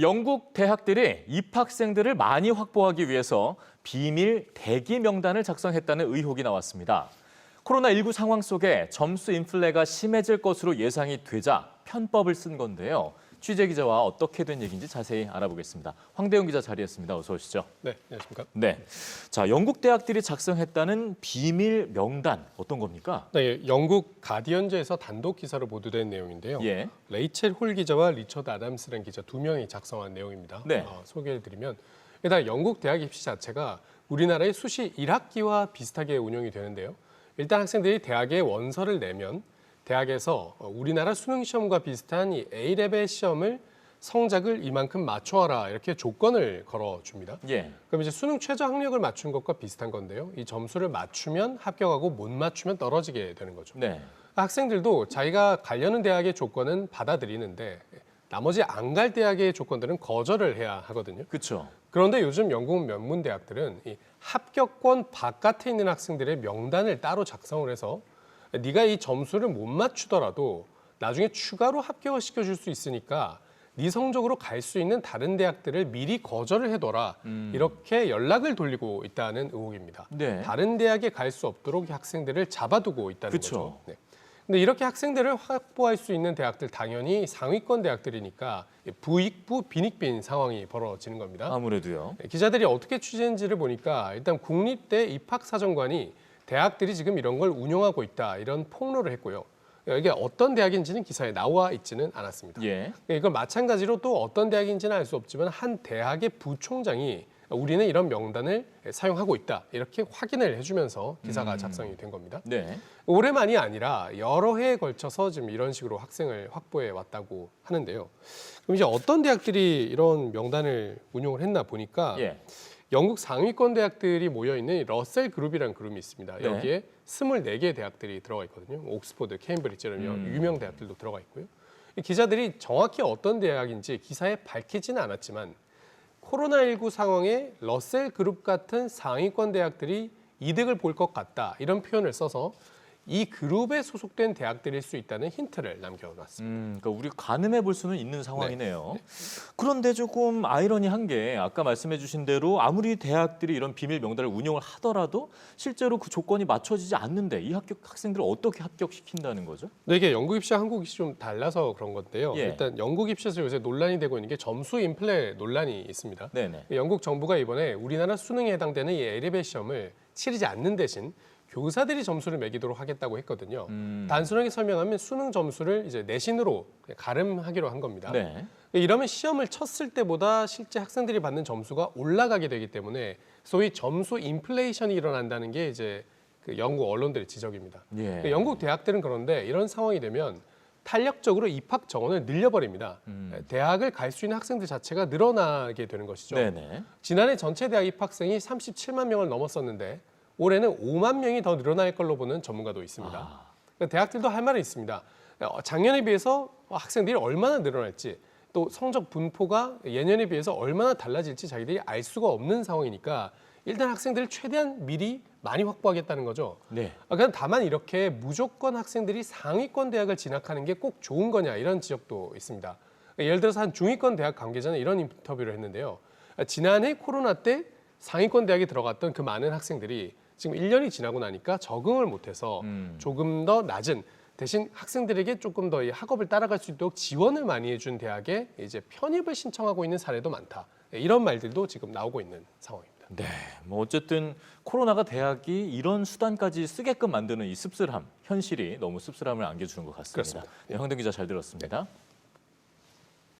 영국 대학들이 입학생들을 많이 확보하기 위해서 비밀 대기 명단을 작성했다는 의혹이 나왔습니다. 코로나19 상황 속에 점수 인플레가 심해질 것으로 예상이 되자 편법을 쓴 건데요. 취재 기자와 어떻게 된 얘기인지 자세히 알아보겠습니다. 황대용 기자 자리했습니다. 어서 오시죠. 네, 안녕하십니까. 네, 자 영국 대학들이 작성했다는 비밀 명단 어떤 겁니까? 네, 영국 가디언즈에서 단독 기사로 보도된 내용인데요. 예. 레이첼 홀 기자와 리처드 아담스라는 기자 두 명이 작성한 내용입니다. 네. 소개해드리면 일단 영국 대학 입시 자체가 우리나라의 수시 1학기와 비슷하게 운영이 되는데요. 일단 학생들이 대학에 원서를 내면 대학에서 우리나라 수능 시험과 비슷한 이 A레벨 시험을 성적을 이만큼 맞춰와라 이렇게 조건을 걸어줍니다. 예. 그럼 이제 수능 최저 학력을 맞춘 것과 비슷한 건데요. 이 점수를 맞추면 합격하고 못 맞추면 떨어지게 되는 거죠. 네. 학생들도 자기가 가려는 대학의 조건은 받아들이는데 나머지 안 갈 대학의 조건들은 거절을 해야 하거든요. 그렇죠. 그런데 요즘 영국 명문 대학들은 이 합격권 바깥에 있는 학생들의 명단을 따로 작성을 해서 네가 이 점수를 못 맞추더라도 나중에 추가로 합격을 시켜줄 수 있으니까 네 성적으로 갈 수 있는 다른 대학들을 미리 거절을 해둬라. 이렇게 연락을 돌리고 있다는 의혹입니다. 네. 다른 대학에 갈 수 없도록 학생들을 잡아두고 있다는 그쵸. 거죠. 네. 근데 이렇게 학생들을 확보할 수 있는 대학들 당연히 상위권 대학들이니까 부익부 빈익빈 상황이 벌어지는 겁니다. 아무래도요. 기자들이 어떻게 취재했는지를 보니까 일단 국립대 입학사정관이 대학들이 지금 이런 걸 운영하고 있다 이런 폭로를 했고요. 이게 어떤 대학인지는 기사에 나와 있지는 않았습니다. 예. 이건 마찬가지로 또 어떤 대학인지는 알 수 없지만 한 대학의 부총장이 우리는 이런 명단을 사용하고 있다 이렇게 확인을 해주면서 기사가 작성이 된 겁니다. 네. 올해만이 아니라 여러 해에 걸쳐서 지금 이런 식으로 학생을 확보해 왔다고 하는데요. 그럼 이제 어떤 대학들이 이런 명단을 운용을 했나 보니까 예. 영국 상위권 대학들이 모여있는 러셀 그룹이라는 그룹이 있습니다. 네. 여기에 24개 대학들이 들어가 있거든요. 옥스퍼드, 케임브리지 이런 유명 대학들도 들어가 있고요. 이 기자들이 정확히 어떤 대학인지 기사에 밝히지는 않았지만 코로나19 상황에 러셀 그룹 같은 상위권 대학들이 이득을 볼 것 같다 이런 표현을 써서 이 그룹에 소속된 대학들일 수 있다는 힌트를 남겨놨습니다. 그러니까 우리가 가늠해 볼 수는 있는 상황이네요. 그런데 조금 아이러니한 게 아까 말씀해 주신 대로 아무리 대학들이 이런 비밀 명단을 운영을 하더라도 실제로 그 조건이 맞춰지지 않는데 이 학생들을 어떻게 합격시킨다는 거죠? 네, 이게 영국 입시와 한국 입시 좀 달라서 그런 건데요. 예. 일단 영국 입시에서 요새 논란이 되고 있는 게 점수 인플레 논란이 있습니다. 네네. 영국 정부가 이번에 우리나라 수능에 해당되는 이 A레벨 시험을 치르지 않는 대신 교사들이 점수를 매기도록 하겠다고 했거든요. 단순하게 설명하면 수능 점수를 이제 내신으로 가름하기로 한 겁니다. 네. 이러면 시험을 쳤을 때보다 실제 학생들이 받는 점수가 올라가게 되기 때문에 소위 점수 인플레이션이 일어난다는 게 이제 그 영국 언론들의 지적입니다. 예. 영국 대학들은 그런데 이런 상황이 되면 탄력적으로 입학 정원을 늘려버립니다. 대학을 갈 수 있는 학생들 자체가 늘어나게 되는 것이죠. 네네. 지난해 전체 대학 입학생이 37만 명을 넘었었는데 올해는 5만 명이 더 늘어날 걸로 보는 전문가도 있습니다. 그러니까 대학들도 할 말은 있습니다. 작년에 비해서 학생들이 얼마나 늘어날지 또 성적 분포가 예년에 비해서 얼마나 달라질지 자기들이 알 수가 없는 상황이니까 일단 학생들을 최대한 미리 많이 확보하겠다는 거죠. 네. 그냥 다만 이렇게 무조건 학생들이 상위권 대학을 진학하는 게 꼭 좋은 거냐 이런 지적도 있습니다. 예를 들어서 한 중위권 대학 관계자는 이런 인터뷰를 했는데요. 지난해 코로나 때 상위권 대학에 들어갔던 그 많은 학생들이 지금 1년이 지나고 나니까 적응을 못해서 조금 더 낮은 대신 학생들에게 조금 더 이 학업을 따라갈 수 있도록 지원을 많이 해준 대학에 이제 편입을 신청하고 있는 사례도 많다. 이런 말들도 지금 나오고 있는 상황입니다. 네, 뭐 어쨌든 코로나가 대학이 이런 수단까지 쓰게끔 만드는 이 씁쓸함, 현실이 너무 씁쓸함을 안겨주는 것 같습니다. 그렇습니다. 네, 황대용 기자 잘 들었습니다.